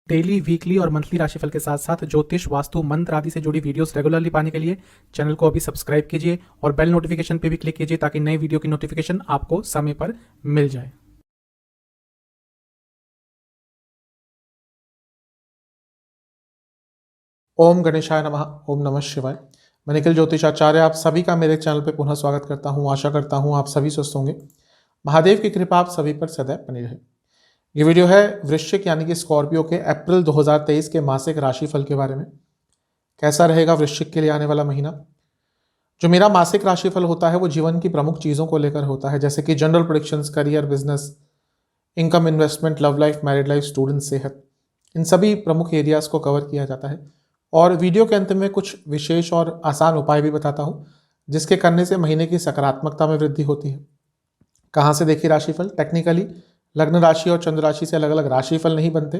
Daily, weekly और monthly राशिफल के साथ साथ ज्योतिष, वास्तु, मंत्र आदि से जुड़ी वीडियोस रेगुलरली पाने के लिए चैनल को अभी सब्सक्राइब कीजिए और बेल नोटिफिकेशन पे भी क्लिक कीजिए ताकि नई वीडियो की नोटिफिकेशन आपको समय पर मिल जाए। ओम गणेशाय नमः। ओम नमः शिवाय। मैं निखिल ज्योतिषाचार्य आप सभी का मेरे चैनल पे पुनः स्वागत करता हूँ। आशा करता हूँ आप सभी स्वस्थ होंगे। महादेव की कृपा आप सभी पर सदैव बनी रहे। ये वीडियो है वृश्चिक यानी कि स्कॉर्पियो के अप्रैल 2023 के मासिक राशिफल के बारे में। कैसा रहेगा वृश्चिक के लिए आने वाला महीना। जो मेरा मासिक राशिफल होता है वो जीवन की प्रमुख चीज़ों को लेकर होता है, जैसे कि general predictions, career, business, income, investment, love life, married life, student, सेहत, इन सभी प्रमुख एरियाज को कवर किया जाता है। और वीडियो के अंत में कुछ विशेष और आसान उपाय भी बताता हूँ जिसके करने से महीने की सकारात्मकता में वृद्धि होती है। कहाँ से देखिए राशिफल। टेक्निकली लग्न राशि और चंद्र राशि से अलग अलग राशिफल नहीं बनते।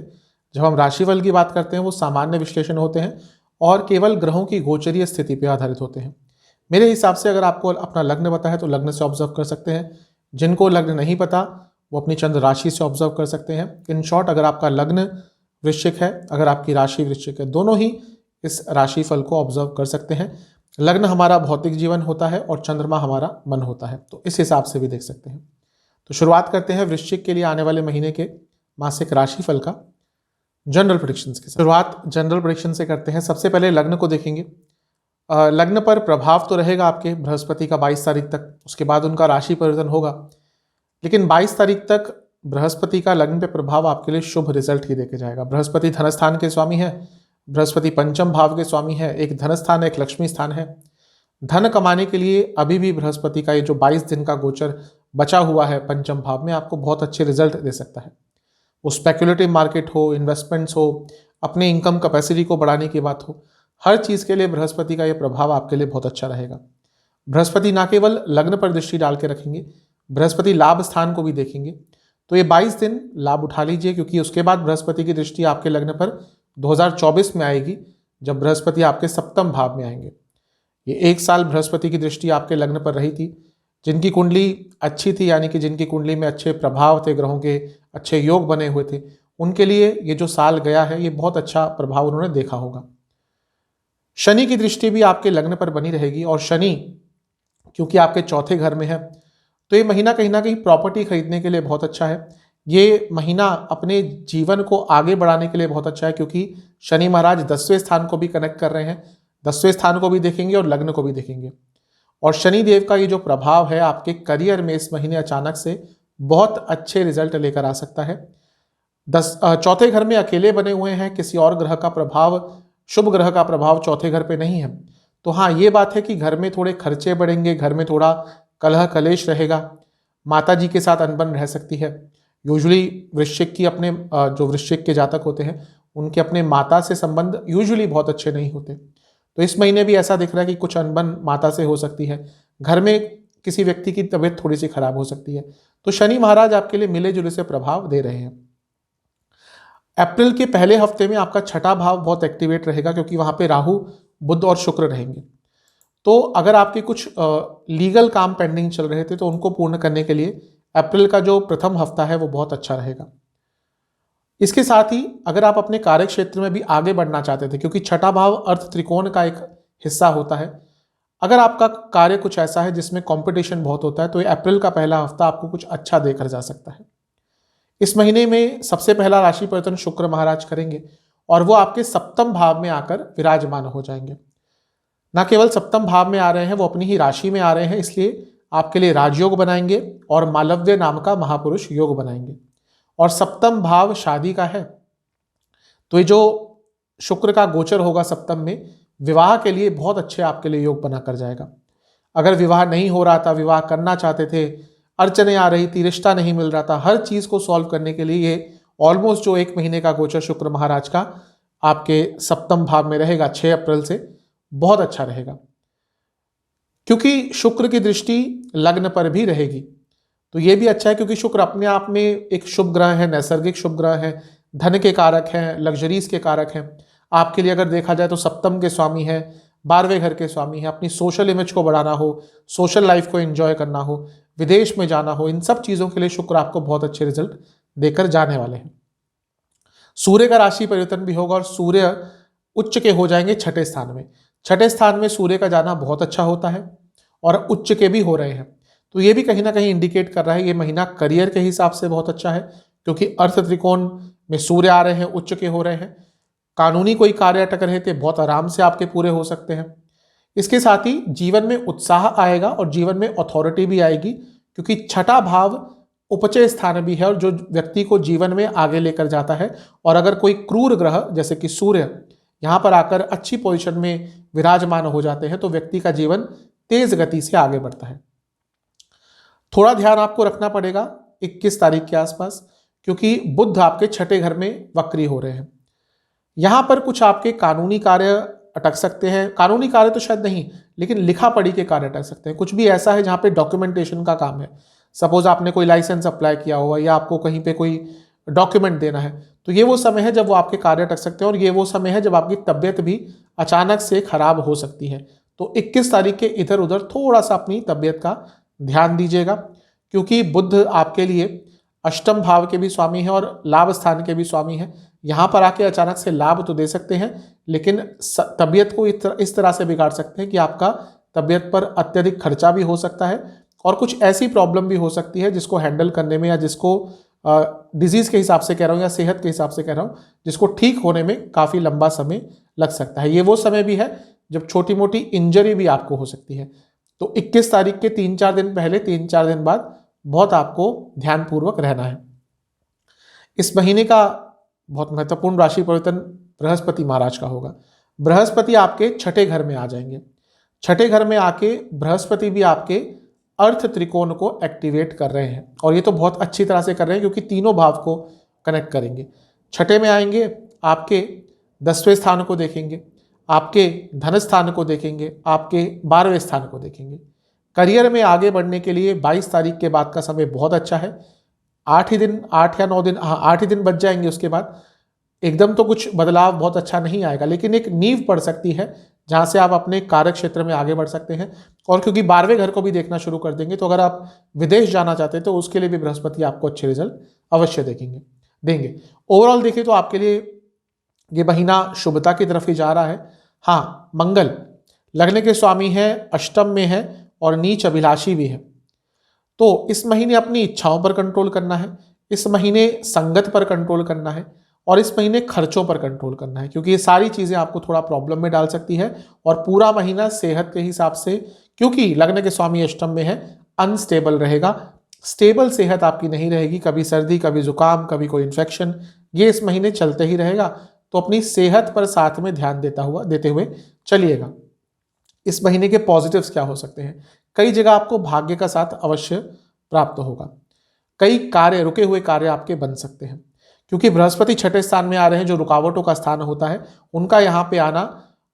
जब हम राशिफल की बात करते हैं वो सामान्य विश्लेषण होते हैं और केवल ग्रहों की गोचरीय स्थिति पर आधारित होते हैं। मेरे हिसाब से अगर आपको अपना लग्न पता है तो लग्न से ऑब्जर्व कर सकते हैं। जिनको लग्न नहीं पता वो अपनी चंद्र राशि से ऑब्जर्व कर सकते हैं। इन शॉर्ट, अगर आपका लग्न वृश्चिक है, अगर आपकी राशि वृश्चिक है, दोनों ही इस राशिफल को ऑब्जर्व कर सकते हैं। लग्न हमारा भौतिक जीवन होता है और चंद्रमा हमारा मन होता है, तो इस हिसाब से भी देख सकते हैं। तो शुरुआत करते हैं वृश्चिक के लिए आने वाले महीने के मासिक राशिफल का जनरल प्रेडिक्शंस के साथ। शुरुआत जनरल प्रेडिक्शन से करते हैं। सबसे पहले लग्न को देखेंगे। लग्न पर प्रभाव तो रहेगा आपके बृहस्पति का 22 तारीख तक, उसके बाद उनका राशि परिवर्तन होगा। लेकिन 22 तारीख तक बृहस्पति का लग्न पे प्रभाव आपके लिए शुभ रिजल्ट ही देके जाएगा। बृहस्पति धन स्थान के स्वामी है, बृहस्पति पंचम भाव के स्वामी है। एक धन स्थान है, एक लक्ष्मी स्थान है। धन कमाने के लिए अभी भी बृहस्पति का ये जो 22 दिन का गोचर बचा हुआ है पंचम भाव में, आपको बहुत अच्छे रिजल्ट दे सकता है। वो स्पेकुलेटिव मार्केट हो, इन्वेस्टमेंट्स हो, अपने इनकम कैपेसिटी को बढ़ाने की बात हो, हर चीज़ के लिए बृहस्पति का ये प्रभाव आपके लिए बहुत अच्छा रहेगा। बृहस्पति ना केवल लग्न पर दृष्टि डाल के रखेंगे, बृहस्पति लाभ स्थान को भी देखेंगे। तो ये 22 दिन लाभ उठा लीजिए, क्योंकि उसके बाद बृहस्पति की दृष्टि आपके लग्न पर 2024 में आएगी, जब बृहस्पति आपके सप्तम भाव में आएंगे। ये एक साल बृहस्पति की दृष्टि आपके लग्न पर रही थी। जिनकी कुंडली अच्छी थी, यानी कि जिनकी कुंडली में अच्छे प्रभाव थे, ग्रहों के अच्छे योग बने हुए थे, उनके लिए ये जो साल गया है ये बहुत अच्छा प्रभाव उन्होंने देखा होगा। शनि की दृष्टि भी आपके लग्न पर बनी रहेगी, और शनि क्योंकि आपके चौथे घर में है, तो ये महीना कहीं ना कहीं प्रॉपर्टी खरीदने के लिए बहुत अच्छा है। ये महीना अपने जीवन को आगे बढ़ाने के लिए बहुत अच्छा है, क्योंकि शनि महाराज 10वें स्थान को भी कनेक्ट कर रहे हैं। 10वें स्थान को भी देखेंगे और लग्न को भी देखेंगे। और शनि देव का ये जो प्रभाव है आपके करियर में इस महीने अचानक से बहुत अच्छे रिजल्ट लेकर आ सकता है। चौथे घर में अकेले बने हुए हैं, किसी और ग्रह का प्रभाव, शुभ ग्रह का प्रभाव चौथे घर पे नहीं है। तो हाँ, ये बात है कि घर में थोड़े खर्चे बढ़ेंगे, घर में थोड़ा कलह कलेश रहेगा, माता जी के साथ अनबन रह सकती है। यूजुअली वृश्चिक की अपने जो वृश्चिक के जातक होते हैं उनके अपने माता से संबंध यूजुअली बहुत अच्छे नहीं होते। तो इस महीने भी ऐसा दिख रहा है कि कुछ अनबन माता से हो सकती है। घर में किसी व्यक्ति की तबीयत थोड़ी सी खराब हो सकती है। तो शनि महाराज आपके लिए मिले जुले से प्रभाव दे रहे हैं। अप्रैल के पहले हफ्ते में आपका छठा भाव बहुत एक्टिवेट रहेगा, क्योंकि वहां पे राहु, बुध और शुक्र रहेंगे। तो अगर आपके कुछ लीगल काम पेंडिंग चल रहे थे तो उनको पूर्ण करने के लिए अप्रैल का जो प्रथम हफ्ता है वो बहुत अच्छा रहेगा। इसके साथ ही अगर आप अपने कार्य क्षेत्र में भी आगे बढ़ना चाहते थे, क्योंकि छठा भाव अर्थ त्रिकोण का एक हिस्सा होता है, अगर आपका कार्य कुछ ऐसा है जिसमें कंपटीशन बहुत होता है, तो ये अप्रैल का पहला हफ्ता आपको कुछ अच्छा देकर जा सकता है। इस महीने में सबसे पहला राशि परिवर्तन शुक्र महाराज करेंगे और वो आपके सप्तम भाव में आकर विराजमान हो जाएंगे। ना केवल सप्तम भाव में आ रहे हैं, वो अपनी ही राशि में आ रहे हैं, इसलिए आपके लिए राजयोग बनाएंगे और मालव्य नाम का महापुरुष योग बनाएंगे। और सप्तम भाव शादी का है, तो ये जो शुक्र का गोचर होगा सप्तम में, विवाह के लिए बहुत अच्छे आपके लिए योग बना कर जाएगा। अगर विवाह नहीं हो रहा था, विवाह करना चाहते थे, अड़चने आ रही थी, रिश्ता नहीं मिल रहा था, हर चीज को सॉल्व करने के लिए ये ऑलमोस्ट जो एक महीने का गोचर शुक्र महाराज का आपके सप्तम भाव में रहेगा 6 अप्रैल से, बहुत अच्छा रहेगा। क्योंकि शुक्र की दृष्टि लग्न पर भी रहेगी, तो ये भी अच्छा है, क्योंकि शुक्र अपने आप में एक शुभ ग्रह है, नैसर्गिक शुभ ग्रह है, धन के कारक हैं, लग्जरीज के कारक हैं। आपके लिए अगर देखा जाए तो सप्तम के स्वामी है, 12वें घर के स्वामी है। अपनी सोशल इमेज को बढ़ाना हो, सोशल लाइफ को एंजॉय करना हो, विदेश में जाना हो, इन सब चीज़ों के लिए शुक्र आपको बहुत अच्छे रिजल्ट देकर जाने वाले हैं। सूर्य का राशि परिवर्तन भी होगा और सूर्य उच्च के हो जाएंगे छठे स्थान में। छठे स्थान में सूर्य का जाना बहुत अच्छा होता है और उच्च के भी हो रहे हैं, तो ये भी कहीं ना कहीं इंडिकेट कर रहा है ये महीना करियर के हिसाब से बहुत अच्छा है, क्योंकि अर्थ त्रिकोण में सूर्य आ रहे हैं, उच्च के हो रहे हैं। कानूनी कोई कार्य अटक रहे थे, बहुत आराम से आपके पूरे हो सकते हैं। इसके साथ ही जीवन में उत्साह आएगा और जीवन में अथॉरिटी भी आएगी, क्योंकि छठा भाव उपचय स्थान भी है और जो व्यक्ति को जीवन में आगे लेकर जाता है। और अगर कोई क्रूर ग्रह जैसे कि सूर्य यहाँ पर आकर अच्छी पोजीशन में विराजमान हो जाते हैं तो व्यक्ति का जीवन तेज गति से आगे बढ़ता है। थोड़ा ध्यान आपको रखना पड़ेगा 21 तारीख के आसपास, क्योंकि बुध आपके छठे घर में वक्री हो रहे हैं। यहां पर कुछ आपके कानूनी कार्य अटक सकते हैं, कानूनी कार्य तो शायद नहीं, लेकिन लिखा पढ़ी के कार्य अटक सकते हैं। कुछ भी ऐसा है जहां पे डॉक्यूमेंटेशन का काम है, सपोज आपने कोई लाइसेंस अप्लाई किया हुआ या आपको कहीं पे कोई डॉक्यूमेंट देना है, तो ये वो समय है जब वो आपके कार्य अटक सकते हैं। और ये वो समय है जब आपकी तबियत भी अचानक से खराब हो सकती है। तो 21 तारीख के इधर उधर थोड़ा सा अपनी तबियत का ध्यान दीजिएगा, क्योंकि बुध आपके लिए अष्टम भाव के भी स्वामी है और लाभ स्थान के भी स्वामी है। यहाँ पर आके अचानक से लाभ तो दे सकते हैं, लेकिन तबियत को इस तरह से बिगाड़ सकते हैं कि आपका तबियत पर अत्यधिक खर्चा भी हो सकता है और कुछ ऐसी प्रॉब्लम भी हो सकती है जिसको हैंडल करने में या जिसको डिजीज के हिसाब से कह रहा हूँ या सेहत के हिसाब से कह रहा हूँ, जिसको ठीक होने में काफ़ी लंबा समय लग सकता है। ये वो समय भी है जब छोटी मोटी इंजरी भी आपको हो सकती है। तो 21 तारीख के 3-4 दिन पहले, 3-4 दिन बाद बहुत आपको ध्यानपूर्वक रहना है। इस महीने का बहुत महत्वपूर्ण राशि परिवर्तन बृहस्पति महाराज का होगा। बृहस्पति आपके छठे घर में आ जाएंगे। छठे घर में आके बृहस्पति भी आपके अर्थ त्रिकोण को एक्टिवेट कर रहे हैं और ये तो बहुत अच्छी तरह से कर रहे हैं, क्योंकि तीनों भाव को कनेक्ट करेंगे। छठे में आएंगे, आपके 10वें स्थान को देखेंगे, आपके धन स्थान को देखेंगे, आपके 12वें स्थान को देखेंगे। करियर में आगे बढ़ने के लिए 22 तारीख के बाद का समय बहुत अच्छा है। 8 ही दिन, 8 या 9 दिन, हाँ 8 ही दिन बच जाएंगे। उसके बाद एकदम तो कुछ बदलाव बहुत अच्छा नहीं आएगा, लेकिन एक नींव पड़ सकती है जहाँ से आप अपने कार्य क्षेत्र में आगे बढ़ सकते हैं। और क्योंकि 12वें घर को भी देखना शुरू कर देंगे, तो अगर आप विदेश जाना चाहते हैं तो उसके लिए भी बृहस्पति आपको अच्छे रिजल्ट अवश्य देंगे। ओवरऑल देखें तो आपके लिए ये महीना शुभता की तरफ ही जा रहा है। हाँ, मंगल लगने के स्वामी है, अष्टम में है और नीच अभिलाषी भी है। तो इस महीने अपनी इच्छाओं पर कंट्रोल करना है, इस महीने संगत पर कंट्रोल करना है और इस महीने खर्चों पर कंट्रोल करना है, क्योंकि ये सारी चीज़ें आपको थोड़ा प्रॉब्लम में डाल सकती है। और पूरा महीना सेहत के हिसाब से, क्योंकि लग्न के स्वामी अष्टम में है, अनस्टेबल रहेगा। स्टेबल सेहत आपकी नहीं रहेगी, कभी सर्दी, कभी जुकाम, कभी कोई इन्फेक्शन, ये इस महीने चलते ही रहेगा। तो अपनी सेहत पर साथ में ध्यान देते हुए चलिएगा। इस महीने के पॉजिटिव्स क्या हो सकते हैं? कई जगह आपको भाग्य का साथ अवश्य प्राप्त होगा। कई कार्य, रुके हुए कार्य आपके बन सकते हैं, क्योंकि बृहस्पति छठे स्थान में आ रहे हैं, जो रुकावटों का स्थान होता है उनका यहाँ पे आना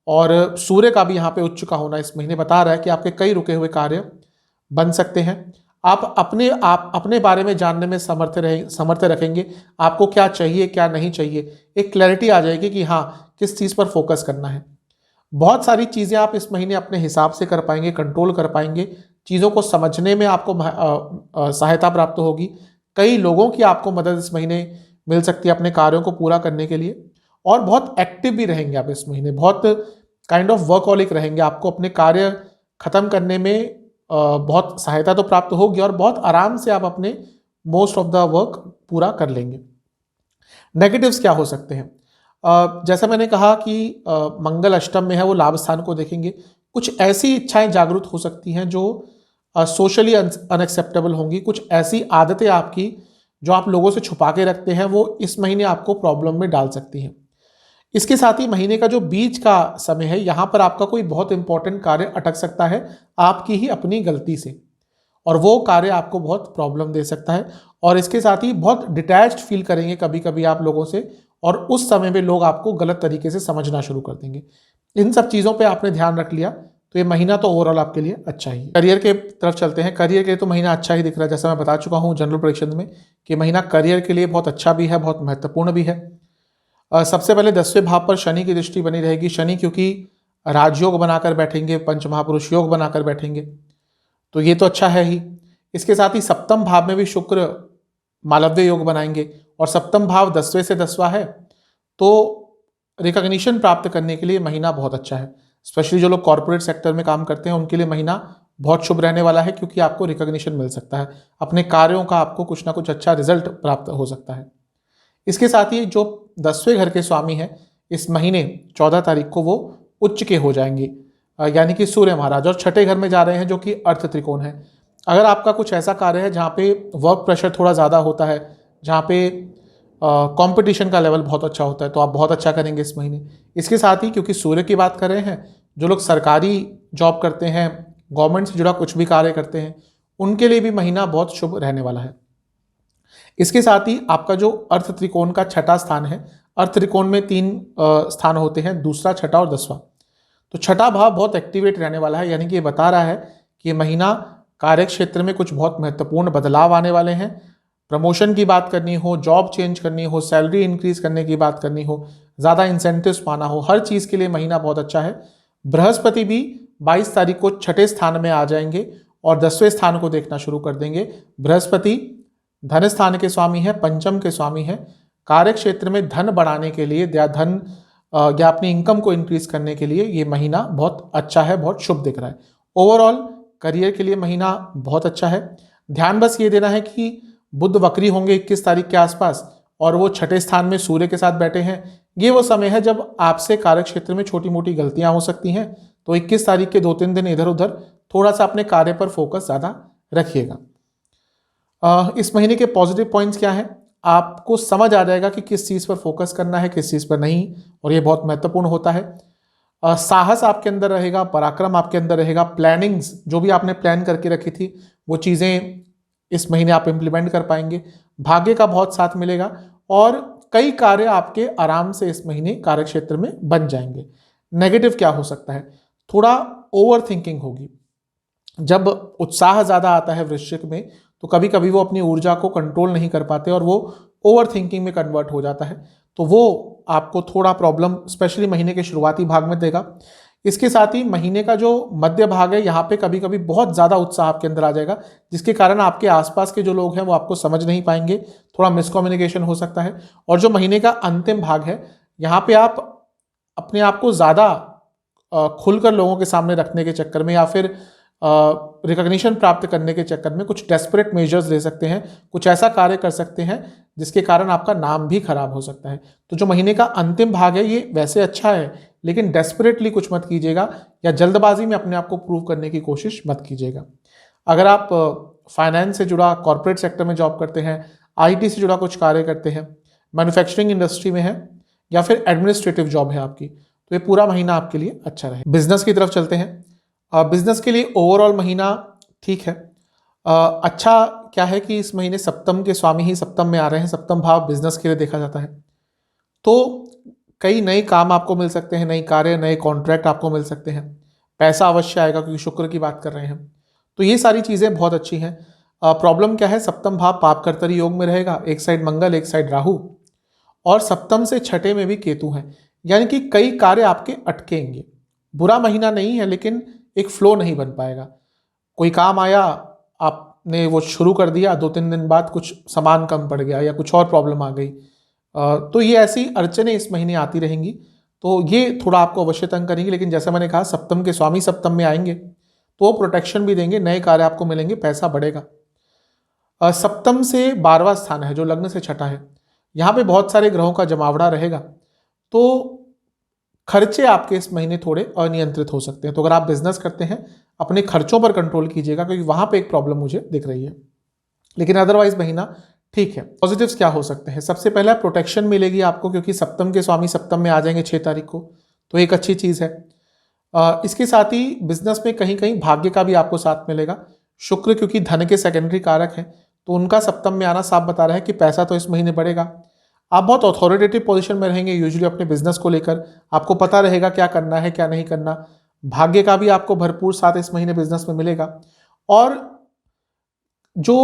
और सूर्य का भी यहाँ पे उच्च का होना इस महीने बता रहा है कि आपके कई रुके हुए कार्य बन सकते हैं। आप अपने बारे में जानने में समर्थ रखेंगे, आपको क्या चाहिए क्या नहीं चाहिए, एक क्लैरिटी आ जाएगी कि हाँ किस चीज़ पर फोकस करना है। बहुत सारी चीज़ें आप इस महीने अपने हिसाब से कर पाएंगे, कंट्रोल कर पाएंगे, चीज़ों को समझने में आपको सहायता प्राप्त होगी। कई लोगों की आपको मदद इस महीने मिल सकती है अपने कार्यों को पूरा करने के लिए। और बहुत एक्टिव भी रहेंगे आप इस महीने, बहुत काइंड ऑफ वर्कहॉलिक रहेंगे। आपको अपने कार्य खत्म करने में बहुत सहायता तो प्राप्त होगी और बहुत आराम से आप अपने मोस्ट ऑफ द वर्क पूरा कर लेंगे। नेगेटिव्स क्या हो सकते हैं? जैसा मैंने कहा कि मंगल अष्टम में है, वो लाभ स्थान को देखेंगे। कुछ ऐसी इच्छाएं जागृत हो सकती हैं जो सोशली अनएक्सेप्टेबल होंगी। कुछ ऐसी आदतें आपकी जो आप लोगों से छुपा के रखते हैं, वो इस महीने आपको प्रॉब्लम में डाल सकती हैं। इसके साथ ही महीने का जो बीच का समय है, यहाँ पर आपका कोई बहुत इंपॉर्टेंट कार्य अटक सकता है आपकी ही अपनी गलती से, और वो कार्य आपको बहुत प्रॉब्लम दे सकता है। और इसके साथ ही बहुत डिटैच्ड फील करेंगे कभी कभी आप लोगों से, और उस समय में लोग आपको गलत तरीके से समझना शुरू कर देंगे। इन सब चीज़ों पे आपने ध्यान रख लिया तो ये महीना तो ओवरऑल आपके लिए अच्छा ही है। करियर के तरफ चलते हैं। करियर के लिए तो महीना अच्छा ही दिख रहा है, जैसा मैं बता चुका हूँ जनरल प्रेडिक्शन में कि महीना करियर के लिए बहुत अच्छा भी है, बहुत महत्वपूर्ण भी है। सबसे पहले 10वें भाव पर शनि की दृष्टि बनी रहेगी। शनि क्योंकि राजयोग बनाकर बैठेंगे, पंच महापुरुष योग बनाकर बैठेंगे, तो ये तो अच्छा है ही। इसके साथ ही सप्तम भाव में भी शुक्र मालव्य योग बनाएंगे, और सप्तम भाव 10वें से 10वां है तो रिकॉग्निशन प्राप्त करने के लिए महीना बहुत अच्छा है। स्पेशली जो लोग कॉर्पोरेट सेक्टर में काम करते हैं उनके लिए महीना बहुत शुभ रहने वाला है, क्योंकि आपको रिकॉग्निशन मिल सकता है, अपने कार्यों का आपको कुछ ना कुछ अच्छा रिजल्ट प्राप्त हो सकता है। इसके साथ ही जो 10वें घर के स्वामी हैं इस महीने 14 तारीख को वो उच्च के हो जाएंगे, यानी कि सूर्य महाराज, और छठे घर में जा रहे हैं जो कि अर्थ त्रिकोण है। अगर आपका कुछ ऐसा कार्य है जहाँ पे वर्क प्रेशर थोड़ा ज़्यादा होता है, जहाँ पे कंपटीशन का लेवल बहुत अच्छा होता है, तो आप बहुत अच्छा करेंगे इस महीने। इसके साथ ही क्योंकि सूर्य की बात कर रहे हैं, जो लोग सरकारी जॉब करते हैं, गवर्नमेंट से जुड़ा कुछ भी कार्य करते हैं, उनके लिए भी महीना बहुत शुभ रहने वाला है। इसके साथ ही आपका जो अर्थ त्रिकोण का छठा स्थान है, अर्थ त्रिकोण में 3 स्थान होते हैं, दूसरा, छठा और 10वां। तो छठा भाव बहुत एक्टिवेट रहने वाला है, यानी कि ये बता रहा है कि ये महीना कार्य क्षेत्र में कुछ बहुत महत्वपूर्ण बदलाव आने वाले हैं। प्रमोशन की बात करनी हो, जॉब चेंज करनी हो, सैलरी इंक्रीज करने की बात करनी हो, ज़्यादा इंसेंटिव्स पाना हो, हर चीज़ के लिए महीना बहुत अच्छा है। बृहस्पति भी 22 तारीख को छठे स्थान में आ जाएंगे और 10वें स्थान को देखना शुरू कर देंगे। बृहस्पति धन स्थान के स्वामी है, पंचम के स्वामी है। कार्य क्षेत्र में धन बढ़ाने के लिए या धन या अपनी इनकम को इंक्रीज करने के लिए ये महीना बहुत अच्छा है, बहुत शुभ दिख रहा है। ओवरऑल करियर के लिए महीना बहुत अच्छा है। ध्यान बस ये देना है कि बुध वक्री होंगे 21 तारीख के आसपास, और वो छठे स्थान में सूर्य के साथ बैठे हैं। ये वो समय है जब आपसे कार्य क्षेत्र में छोटी मोटी गलतियां हो सकती हैं, तो 21 तारीख के 2-3 दिन इधर उधर थोड़ा सा अपने कार्य पर फोकस ज़्यादा रखिएगा। इस महीने के पॉजिटिव पॉइंट्स क्या हैं? आपको समझ आ जाएगा कि किस चीज़ पर फोकस करना है, किस चीज़ पर नहीं, और ये बहुत महत्वपूर्ण होता है। साहस आपके अंदर रहेगा, पराक्रम आपके अंदर रहेगा, प्लानिंग्स जो भी आपने प्लान करके रखी थी वो चीज़ें इस महीने आप इम्प्लीमेंट कर पाएंगे। भाग्य का बहुत साथ मिलेगा और कई कार्य आपके आराम से इस महीने कार्य क्षेत्र में बन जाएंगे। नेगेटिव क्या हो सकता है? थोड़ा ओवर थिंकिंग होगी। जब उत्साह ज़्यादा आता है वृश्चिक में, तो कभी कभी वो अपनी ऊर्जा को कंट्रोल नहीं कर पाते और वो ओवर थिंकिंग में कन्वर्ट हो जाता है, तो वो आपको थोड़ा प्रॉब्लम स्पेशली महीने के शुरुआती भाग में देगा। इसके साथ ही महीने का जो मध्य भाग है, यहाँ पे कभी कभी बहुत ज़्यादा उत्साह आपके अंदर आ जाएगा, जिसके कारण आपके आसपास के जो लोग हैं वो आपको समझ नहीं पाएंगे, थोड़ा मिसकम्युनिकेशन हो सकता है। और जो महीने का अंतिम भाग है, यहाँ पे आप अपने आप को ज़्यादा खुलकर लोगों के सामने रखने के चक्कर में या फिर रिकॉग्निशन प्राप्त करने के चक्कर में कुछ डेस्परेट मेजर्स ले सकते हैं, कुछ ऐसा कार्य कर सकते हैं जिसके कारण आपका नाम भी खराब हो सकता है। तो जो महीने का अंतिम भाग है ये वैसे अच्छा है, लेकिन डेस्परेटली कुछ मत कीजिएगा या जल्दबाजी में अपने आप को प्रूव करने की कोशिश मत कीजिएगा। अगर आप फाइनेंस से जुड़ा कॉर्पोरेट सेक्टर में जॉब करते हैं, आईटी से जुड़ा कुछ कार्य करते हैं, मैन्युफैक्चरिंग इंडस्ट्री में है या फिर एडमिनिस्ट्रेटिव जॉब है आपकी, तो ये पूरा महीना आपके लिए अच्छा रहे। बिजनेस की तरफ चलते हैं। बिजनेस के लिए ओवरऑल महीना ठीक है। अच्छा क्या है कि इस महीने सप्तम के स्वामी ही सप्तम में आ रहे हैं। सप्तम भाव बिजनेस के लिए देखा जाता है, तो कई नए काम आपको मिल सकते हैं, नई कार्य, नए कॉन्ट्रैक्ट आपको मिल सकते हैं, पैसा अवश्य आएगा क्योंकि शुक्र की बात कर रहे हैं, तो ये सारी चीज़ें बहुत अच्छी हैं। प्रॉब्लम क्या है? सप्तम भाव पाप कर्तरी योग में रहेगा, एक साइड मंगल एक साइड राहु, और सप्तम से छठे में भी केतु हैं, यानी कि कई कार्य आपके अटकेंगे। बुरा महीना नहीं है, लेकिन एक फ्लो नहीं बन पाएगा। कोई काम आया, आपने वो शुरू कर दिया, 2-3 दिन बाद कुछ सामान कम पड़ गया या कुछ और प्रॉब्लम आ गई, तो ये ऐसी अड़चनें इस महीने आती रहेंगी, तो ये थोड़ा आपको अवश्य तंग करेंगी। लेकिन जैसे मैंने कहा, सप्तम के स्वामी सप्तम में आएंगे तो वो प्रोटेक्शन भी देंगे, नए कार्य आपको मिलेंगे, पैसा बढ़ेगा। सप्तम से 12वां स्थान है जो लग्न से छठा है, यहाँ पे बहुत सारे ग्रहों का जमावड़ा रहेगा, तो खर्चे आपके इस महीने थोड़े अनियंत्रित हो सकते हैं। तो अगर आप बिजनेस करते हैं, अपने खर्चों पर कंट्रोल कीजिएगा, क्योंकि वहां पे एक प्रॉब्लम मुझे दिख रही है। लेकिन अदरवाइज महीना ठीक है। पॉजिटिव्स क्या हो सकते हैं? सबसे पहला प्रोटेक्शन मिलेगी आपको, क्योंकि सप्तम के स्वामी सप्तम में आ जाएंगे 6 तारीख को, तो एक अच्छी चीज़ है। इसके साथ ही बिजनेस में कहीं कहीं भाग्य का भी आपको साथ मिलेगा। शुक्र क्योंकि धन के सेकेंडरी कारक हैं, तो उनका सप्तम में आना साफ बता रहा है कि पैसा तो इस महीने बढ़ेगा। आप बहुत अथॉरिटेटिव पोजीशन में रहेंगे यूजुअली अपने बिजनेस को लेकर, आपको पता रहेगा क्या करना है क्या नहीं करना। भाग्य का भी आपको भरपूर साथ इस महीने बिजनेस में मिलेगा। और जो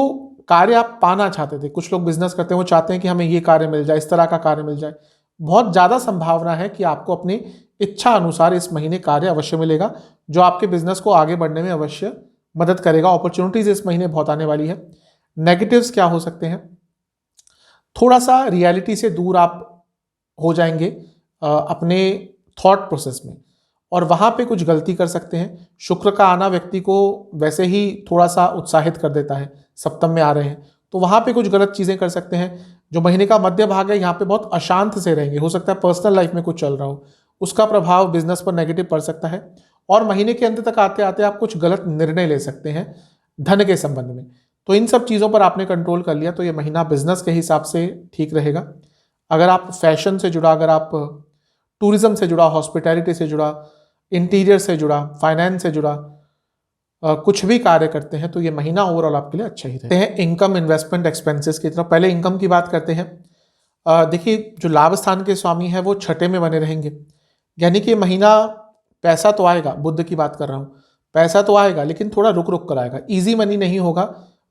कार्य आप पाना चाहते थे, कुछ लोग बिजनेस करते हैं वो चाहते हैं कि हमें ये कार्य मिल जाए, इस तरह का कार्य मिल जाए, बहुत ज़्यादा संभावना है कि आपको अपनी इच्छा अनुसार इस महीने कार्य अवश्य मिलेगा, जो आपके बिजनेस को आगे बढ़ने में अवश्य मदद करेगा। अपॉर्चुनिटीज इस महीने बहुत आने वाली है। नेगेटिव्स क्या हो सकते हैं? थोड़ा सा रियलिटी से दूर आप हो जाएंगे अपने थॉट प्रोसेस में, और वहाँ पे कुछ गलती कर सकते हैं। शुक्र का आना व्यक्ति को वैसे ही थोड़ा सा उत्साहित कर देता है, सप्तम में आ रहे हैं तो वहाँ पे कुछ गलत चीज़ें कर सकते हैं। जो महीने का मध्य भाग है यहाँ पे बहुत अशांत से रहेंगे, हो सकता है पर्सनल लाइफ में कुछ चल रहा हो, उसका प्रभाव बिजनेस पर नेगेटिव पड़ सकता है। और महीने के अंत तक आते आते आप कुछ गलत निर्णय ले सकते हैं धन के संबंध में। तो इन सब चीज़ों पर आपने कंट्रोल कर लिया तो ये महीना बिजनेस के हिसाब से ठीक रहेगा। अगर आप फैशन से जुड़ा, अगर आप टूरिज्म से जुड़ा, हॉस्पिटैलिटी से जुड़ा, इंटीरियर से जुड़ा, फाइनेंस से जुड़ा कुछ भी कार्य करते हैं तो ये महीना ओवरऑल आपके लिए अच्छा ही रहता है। इनकम, इन्वेस्टमेंट, एक्सपेंसेस की तरफ पहले इनकम की बात करते हैं। देखिए, जो लाभ स्थान के स्वामी है वो छठे में बने रहेंगे, यानी कि महीना पैसा तो आएगा, बुद्ध की बात कर रहा हूँ, पैसा तो आएगा लेकिन थोड़ा रुक रुक कर आएगा, ईजी मनी नहीं होगा,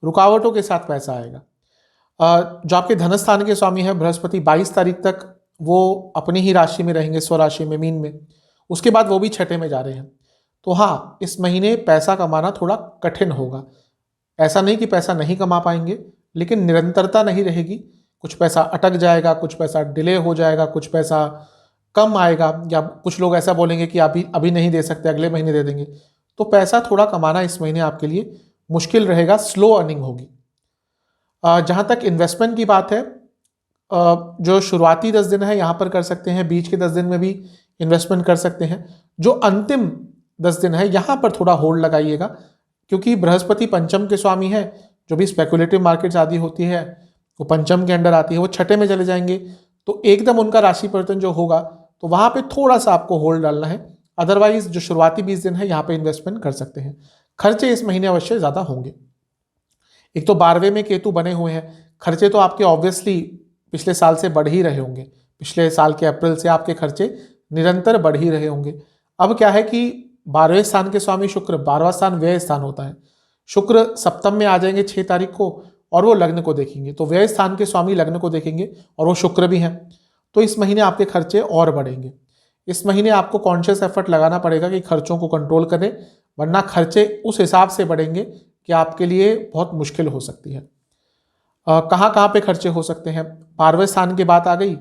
रुकावटों के साथ पैसा आएगा। जो आपके धन स्थान के स्वामी है बृहस्पति, 22 तारीख तक वो अपनी ही राशि में रहेंगे, स्वराशि में, मीन में, उसके बाद वो भी छठे में जा रहे हैं। तो हाँ, इस महीने पैसा कमाना थोड़ा कठिन होगा। ऐसा नहीं कि पैसा नहीं कमा पाएंगे, लेकिन निरंतरता नहीं रहेगी, कुछ पैसा अटक जाएगा, कुछ पैसा डिले हो जाएगा, कुछ पैसा कम आएगा, या कुछ लोग ऐसा बोलेंगे कि अभी नहीं दे सकते, अगले महीने दे देंगे। तो पैसा थोड़ा कमाना इस महीने आपके लिए मुश्किल रहेगा, स्लो अर्निंग होगी। जहाँ तक इन्वेस्टमेंट की बात है, जो शुरुआती 10 दिन है यहाँ पर कर सकते हैं, बीच के 10 दिन में भी इन्वेस्टमेंट कर सकते हैं। जो अंतिम 10 दिन है यहाँ पर थोड़ा होल्ड लगाइएगा, क्योंकि बृहस्पति पंचम के स्वामी है। जो भी स्पेकुलेटिव मार्केट्स आदि होती है वो पंचम के अंडर आती है, वो छठे में चले जाएंगे तो एकदम उनका राशि परिवर्तन जो होगा तो वहाँ पे थोड़ा सा आपको होल्ड डालना है। अदरवाइज जो शुरुआती 20 दिन है यहाँ पे इन्वेस्टमेंट कर सकते हैं। खर्चे इस महीने अवश्य ज़्यादा होंगे। एक तो 12वें में केतु बने हुए हैं, खर्चे तो आपके ऑब्वियसली पिछले साल से बढ़ ही रहे होंगे, पिछले साल के अप्रैल से आपके खर्चे निरंतर बढ़ ही रहे होंगे। अब क्या है कि 12वें स्थान के स्वामी शुक्र, 12वां स्थान व्यय स्थान होता है, शुक्र सप्तम में आ जाएंगे 6 तारीख को और वो लग्न को देखेंगे, तो व्यय स्थान के स्वामी लग्न को देखेंगे और वो शुक्र भी हैं। तो इस महीने आपके खर्चे और बढ़ेंगे। इस महीने आपको कॉन्शियस एफर्ट लगाना पड़ेगा कि खर्चों को कंट्रोल करें, वरना खर्चे उस हिसाब से बढ़ेंगे कि आपके लिए बहुत मुश्किल हो सकती है। कहाँ कहाँ पे खर्चे हो सकते हैं? 12वें स्थान की बात आ गई,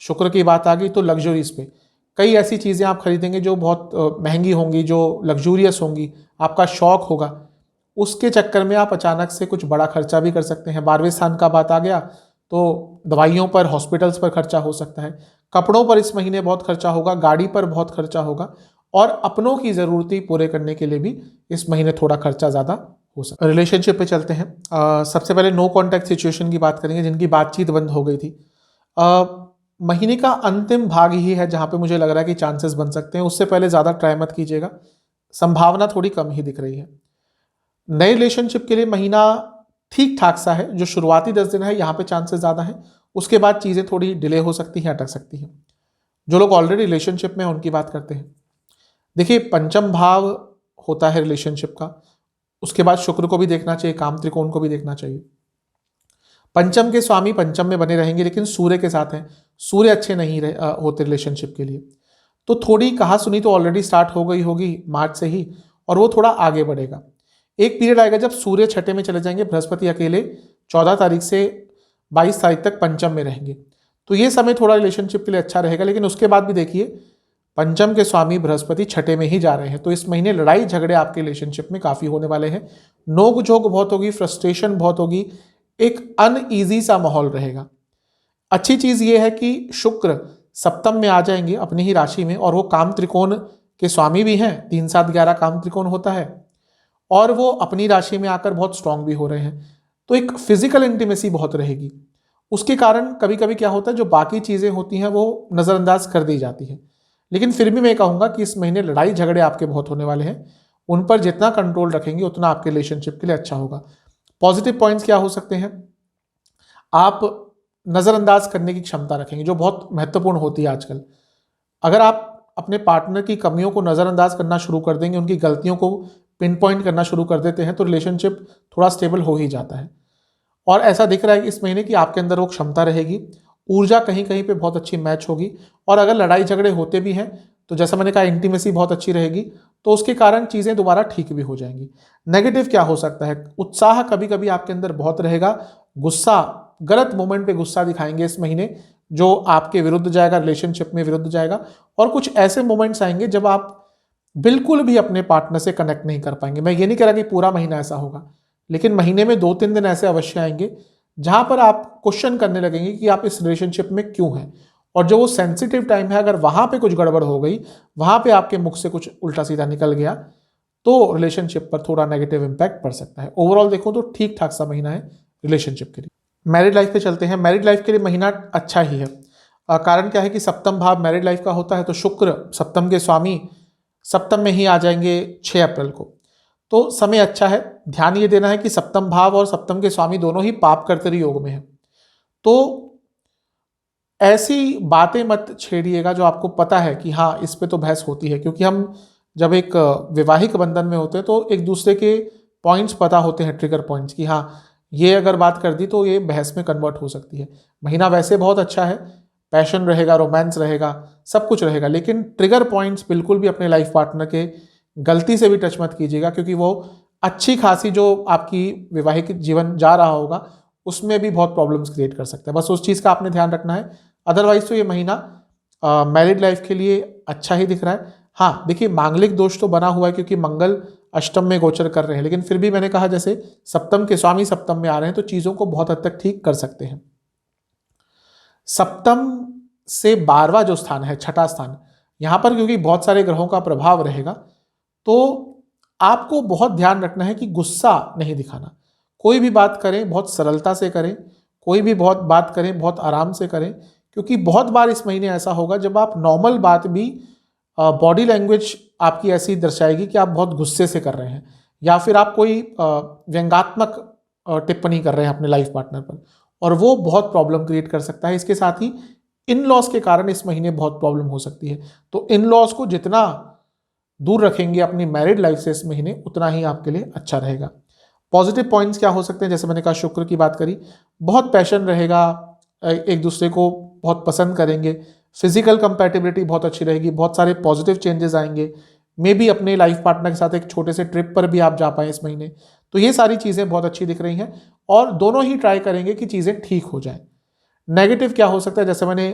शुक्र की बात आ गई, तो लग्जरीज पे कई ऐसी चीज़ें आप खरीदेंगे जो बहुत महंगी होंगी, जो लग्जूरियस होंगी, आपका शौक होगा, उसके चक्कर में आप अचानक से कुछ बड़ा खर्चा भी कर सकते हैं। 12वें स्थान का बात आ गया तो दवाइयों पर, हॉस्पिटल्स पर खर्चा हो सकता है, कपड़ों पर इस महीने बहुत खर्चा होगा, गाड़ी पर बहुत खर्चा होगा, और अपनों की ज़रूरतें पूरे करने के लिए भी इस महीने थोड़ा खर्चा ज़्यादा हो सकता है। रिलेशनशिप पे चलते हैं। सबसे पहले नो कॉन्टैक्ट सिचुएशन की बात करेंगे, जिनकी बातचीत बंद हो गई थी। महीने का अंतिम भाग ही है जहाँ पे मुझे लग रहा है कि चांसेस बन सकते हैं, उससे पहले ज़्यादा ट्राई मत कीजिएगा, संभावना थोड़ी कम ही दिख रही है। नए रिलेशनशिप के लिए महीना ठीक ठाक सा है, जो शुरुआती 10 दिन है यहाँ पे चांसेस ज़्यादा है, उसके बाद चीज़ें थोड़ी डिले हो सकती हैं, अटक सकती हैं। जो लोग ऑलरेडी रिलेशनशिप में हैं उनकी बात करते हैं। देखिए, पंचम भाव होता है रिलेशनशिप का, उसके बाद शुक्र को भी देखना चाहिए, काम त्रिकोण को भी देखना चाहिए। पंचम के स्वामी पंचम में बने रहेंगे लेकिन सूर्य के साथ हैं, सूर्य अच्छे नहीं होते रिलेशनशिप के लिए, तो थोड़ी कहा सुनी तो ऑलरेडी स्टार्ट हो गई होगी मार्च से ही, और वो थोड़ा आगे बढ़ेगा। एक पीरियड आएगा जब सूर्य छठे में चले जाएंगे, बृहस्पति अकेले 14 तारीख से 22 तारीख तक पंचम में रहेंगे, तो ये समय थोड़ा रिलेशनशिप के लिए अच्छा रहेगा। लेकिन उसके बाद भी देखिए, पंचम के स्वामी बृहस्पति छठे में ही जा रहे हैं, तो इस महीने लड़ाई झगड़े आपके रिलेशनशिप में काफ़ी होने वाले हैं, नोक झोंक बहुत होगी, फ्रस्ट्रेशन बहुत होगी, एक अनईजी सा माहौल रहेगा। अच्छी चीज़ ये है कि शुक्र सप्तम में आ जाएंगे अपनी ही राशि में, और वो काम त्रिकोण के स्वामी भी हैं, 3, 7, 11 काम त्रिकोण होता है, और वो अपनी राशि में आकर बहुत स्ट्रांग भी हो रहे हैं, तो एक फिजिकल इंटीमेसी बहुत रहेगी। उसके कारण कभी कभी क्या होता है, जो बाकी चीज़ें होती हैं वो नज़रअंदाज कर दी जाती है। लेकिन फिर भी मैं कहूँगा कि इस महीने लड़ाई झगड़े आपके बहुत होने वाले हैं, उन पर जितना कंट्रोल रखेंगे उतना आपके रिलेशनशिप के लिए अच्छा होगा। पॉजिटिव पॉइंट्स क्या हो सकते हैं? आप नज़रअंदाज करने की क्षमता रखेंगे, जो बहुत महत्वपूर्ण होती है आजकल। अगर आप अपने पार्टनर की कमियों को नज़रअंदाज करना शुरू कर देंगे, उनकी गलतियों को पिन पॉइंट करना शुरू कर देते हैं, तो रिलेशनशिप थोड़ा स्टेबल हो ही जाता है। और ऐसा दिख रहा है कि इस महीने की आपके अंदर वो क्षमता रहेगी, ऊर्जा कहीं कहीं पे बहुत अच्छी मैच होगी, और अगर लड़ाई झगड़े होते भी हैं तो जैसा मैंने कहा इंटीमेसी बहुत अच्छी रहेगी, तो उसके कारण चीज़ें दोबारा ठीक भी हो जाएंगी। नेगेटिव क्या हो सकता है? उत्साह कभी कभी आपके अंदर बहुत रहेगा, गुस्सा, गलत मोमेंट पे गुस्सा दिखाएंगे इस महीने, जो आपके विरुद्ध जाएगा, रिलेशनशिप में विरुद्ध जाएगा। और कुछ ऐसे मोमेंट्स आएंगे जब आप बिल्कुल भी अपने पार्टनर से कनेक्ट नहीं कर पाएंगे। मैं ये नहीं कह रहा कि पूरा महीना ऐसा होगा, लेकिन महीने में 2-3 दिन ऐसे अवश्य आएंगे जहां पर आप क्वेश्चन करने लगेंगे कि आप इस रिलेशनशिप में क्यों हैं। और जो वो सेंसिटिव टाइम है, अगर वहां पे कुछ गड़बड़ हो गई, वहां पे आपके मुख से कुछ उल्टा सीधा निकल गया, तो रिलेशनशिप पर थोड़ा नेगेटिव इंपैक्ट पड़ सकता है। ओवरऑल देखो तो ठीक ठाक सा महीना है रिलेशनशिप के लिए। मैरिड लाइफ पे चलते हैं। मैरिड लाइफ के लिए महीना अच्छा ही है। कारण क्या है कि सप्तम भाव मैरिड लाइफ का होता है, तो शुक्र सप्तम के स्वामी सप्तम में ही आ जाएंगे 6 अप्रैल को, तो समय अच्छा है। ध्यान ये देना है कि सप्तम भाव और सप्तम के स्वामी दोनों ही पाप कर्तरी योग में है, तो ऐसी बातें मत छेड़िएगा जो आपको पता है कि हाँ इस पे तो बहस होती है। क्योंकि हम जब एक वैवाहिक बंधन में होते हैं तो एक दूसरे के पॉइंट्स पता होते हैं, ट्रिगर पॉइंट्स, कि हाँ ये अगर बात कर दी तो ये बहस में कन्वर्ट हो सकती है। महीना वैसे बहुत अच्छा है, पैशन रहेगा, रोमांस रहेगा, सब कुछ रहेगा, लेकिन ट्रिगर पॉइंट्स बिल्कुल भी अपने लाइफ पार्टनर के गलती से भी टच मत कीजिएगा, क्योंकि वो अच्छी खासी जो आपकी वैवाहिक जीवन जा रहा होगा उसमें भी बहुत प्रॉब्लम्स क्रिएट कर सकता है। बस उस चीज़ का आपने ध्यान रखना है। अदरवाइज तो ये महीना मैरिड लाइफ के लिए अच्छा ही दिख रहा है। हाँ देखिए, मांगलिक दोष तो बना हुआ है क्योंकि मंगल अष्टम में गोचर कर रहे हैं, लेकिन फिर भी मैंने कहा जैसे सप्तम के स्वामी सप्तम में आ रहे हैं तो चीज़ों को बहुत हद तक ठीक कर सकते हैं। सप्तम से 12वां जो स्थान है, छठा स्थान, यहां पर क्योंकि बहुत सारे ग्रहों का प्रभाव रहेगा, तो आपको बहुत ध्यान रखना है कि गुस्सा नहीं दिखाना। कोई भी बात करें बहुत सरलता से करें, कोई भी बहुत बात करें बहुत आराम से करें, क्योंकि बहुत बार इस महीने ऐसा होगा जब आप नॉर्मल बात भी बॉडी लैंग्वेज आपकी ऐसी दर्शाएगी कि आप बहुत गुस्से से कर रहे हैं, या फिर आप कोई व्यंग्यात्मक टिप्पणी कर रहे हैं अपने लाइफ पार्टनर पर, और वो बहुत प्रॉब्लम क्रिएट कर सकता है। इसके साथ ही इन लॉज के कारण इस महीने बहुत प्रॉब्लम हो सकती है। तो इन लॉज को जितना दूर रखेंगे अपनी मैरिड लाइफ से इस महीने, उतना ही आपके लिए अच्छा रहेगा। पॉजिटिव पॉइंट्स क्या हो सकते हैं, जैसे मैंने कहा शुक्र की बात करी, बहुत पैशन रहेगा, एक दूसरे को बहुत पसंद करेंगे, फिजिकल कंपैटिबिलिटी बहुत अच्छी रहेगी, बहुत सारे पॉजिटिव चेंजेस आएंगे। मे बी अपने लाइफ पार्टनर के साथ एक छोटे से ट्रिप पर भी आप जा पाएँ इस महीने। तो ये सारी चीज़ें बहुत अच्छी दिख रही हैं, और दोनों ही ट्राई करेंगे कि चीज़ें ठीक हो जाएं। नेगेटिव क्या हो सकता है, जैसे मैंने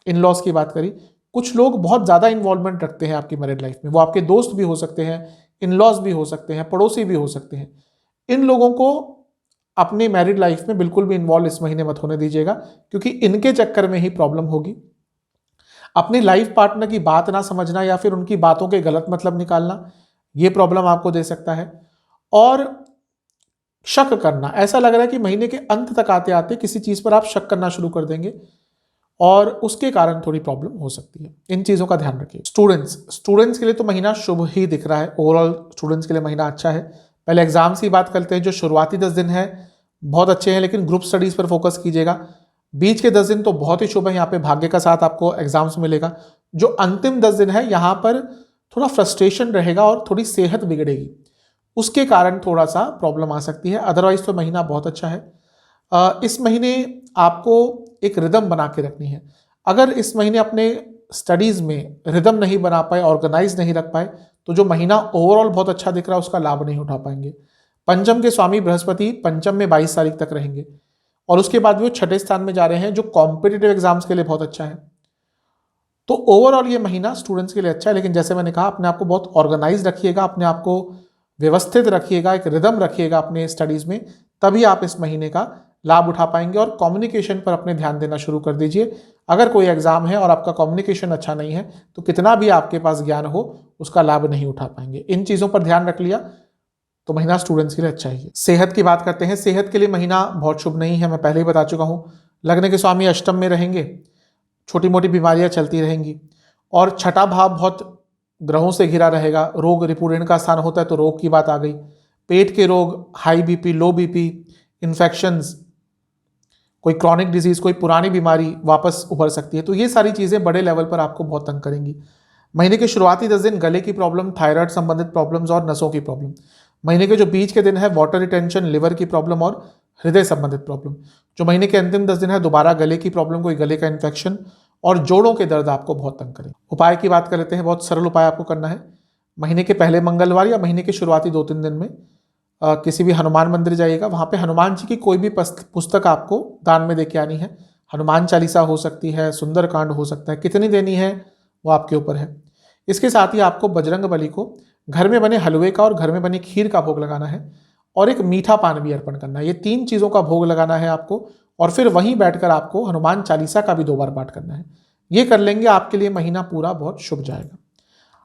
इन लॉज की बात करी, कुछ लोग बहुत ज़्यादा इन्वॉल्वमेंट रखते हैं आपकी मैरिड लाइफ में। वो आपके दोस्त भी हो सकते हैं, इन लॉज भी हो सकते हैं, पड़ोसी भी हो सकते हैं। इन लोगों को अपनी मैरिड लाइफ में बिल्कुल भी इन्वॉल्व इस महीने मत होने दीजिएगा, क्योंकि इनके चक्कर में ही प्रॉब्लम होगी। अपनी लाइफ पार्टनर की बात ना समझना या फिर उनकी बातों के गलत मतलब निकालना, ये प्रॉब्लम आपको दे सकता है। और शक करना, ऐसा लग रहा है कि महीने के अंत तक आते आते किसी चीज़ पर आप शक करना शुरू कर देंगे, और उसके कारण थोड़ी प्रॉब्लम हो सकती है। इन चीज़ों का ध्यान रखिए। स्टूडेंट्स के लिए तो महीना शुभ ही दिख रहा है। ओवरऑल स्टूडेंट्स के लिए महीना अच्छा है। पहले एग्जाम्स की बात करते हैं। जो शुरुआती 10 दिन है बहुत अच्छे हैं, लेकिन ग्रुप स्टडीज़ पर फोकस कीजिएगा। बीच के 10 दिन तो बहुत ही शुभ है, यहाँ पे भाग्य का साथ आपको एग्जाम्स मिलेगा। जो अंतिम 10 दिन है यहाँ पर थोड़ा फ्रस्ट्रेशन रहेगा और थोड़ी सेहत बिगड़ेगी, उसके कारण थोड़ा सा प्रॉब्लम आ सकती है। अदरवाइज तो महीना बहुत अच्छा है। इस महीने आपको एक रिदम बना के रखनी है। अगर इस महीने अपने स्टडीज़ में रिदम नहीं बना पाए, ऑर्गेनाइज नहीं रख पाए, तो जो महीना ओवरऑल बहुत अच्छा दिख रहा है उसका लाभ नहीं उठा पाएंगे। पंचम के स्वामी बृहस्पति पंचम में 22 तारीख तक रहेंगे, और उसके बाद भी वो छठे स्थान में जा रहे हैं, जो कॉम्पिटिटिव एग्जाम्स के लिए बहुत अच्छा है। तो ओवरऑल ये महीना स्टूडेंट्स के लिए अच्छा है, लेकिन जैसे मैंने कहा अपने आप को बहुत ऑर्गेनाइज रखिएगा, अपने आप को व्यवस्थित रखिएगा, एक रिदम रखिएगा अपने स्टडीज़ में, तभी आप इस महीने का लाभ उठा पाएंगे। और कम्युनिकेशन पर अपने ध्यान देना शुरू कर दीजिए। अगर कोई एग्जाम है और आपका कम्युनिकेशन अच्छा नहीं है, तो कितना भी आपके पास ज्ञान हो उसका लाभ नहीं उठा पाएंगे। इन चीज़ों पर ध्यान रख लिया तो महीना स्टूडेंट्स के लिए अच्छा ही है। सेहत की बात करते हैं। सेहत के लिए महीना बहुत शुभ नहीं है, मैं पहले ही बता चुका हूँ। लग्न के स्वामी अष्टम में रहेंगे, छोटी मोटी बीमारियां चलती रहेंगी, और छठा भाव बहुत ग्रहों से घिरा रहेगा। रोग रिपुण का स्थान होता है, तो रोग की बात आ गई। पेट के रोग, हाई बीपी, लो बीपी, इन्फेक्शंस, कोई क्रॉनिक डिजीज, कोई पुरानी बीमारी वापस उभर सकती है। तो ये सारी चीज़ें बड़े लेवल पर आपको बहुत तंग करेंगी। महीने के शुरुआती 10 दिन गले की प्रॉब्लम, थायराइड संबंधित प्रॉब्लम्स और नसों की प्रॉब्लम। महीने के जो बीच के दिन है वाटर रिटेंशन, लिवर की प्रॉब्लम और हृदय संबंधित प्रॉब्लम। जो महीने के अंतिम 10 दिन है दोबारा गले की प्रॉब्लम, कोई गले का इन्फेक्शन और जोड़ों के दर्द आपको बहुत तंग करें। उपाय की बात कर लेते हैं। बहुत सरल उपाय आपको करना है। महीने के पहले मंगलवार या महीने के शुरुआती 2-3 दिन में किसी भी हनुमान मंदिर जाइएगा, वहाँ पे हनुमान जी की कोई भी पुस्तक आपको दान में देके आनी है। हनुमान चालीसा हो सकती है, सुंदरकांड हो सकता है, कितनी देनी है वो आपके ऊपर है। इसके साथ ही आपको बजरंग बली को घर में बने हलवे का और घर में बनी खीर का भोग लगाना है और एक मीठा पान भी अर्पण करना है। ये 3 चीज़ों का भोग लगाना है आपको और फिर वहीं बैठकर आपको हनुमान चालीसा का भी 2 बार पाठ करना है। ये कर लेंगे, आपके लिए महीना पूरा बहुत शुभ जाएगा।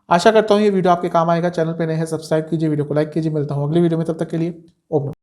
आशा करता हूँ ये वीडियो आपके काम आएगा। चैनल पे नए हैं, सब्सक्राइब कीजिए, वीडियो को लाइक कीजिए। मिलता हूँ अगली वीडियो में, तब तक के लिए ओम नमः।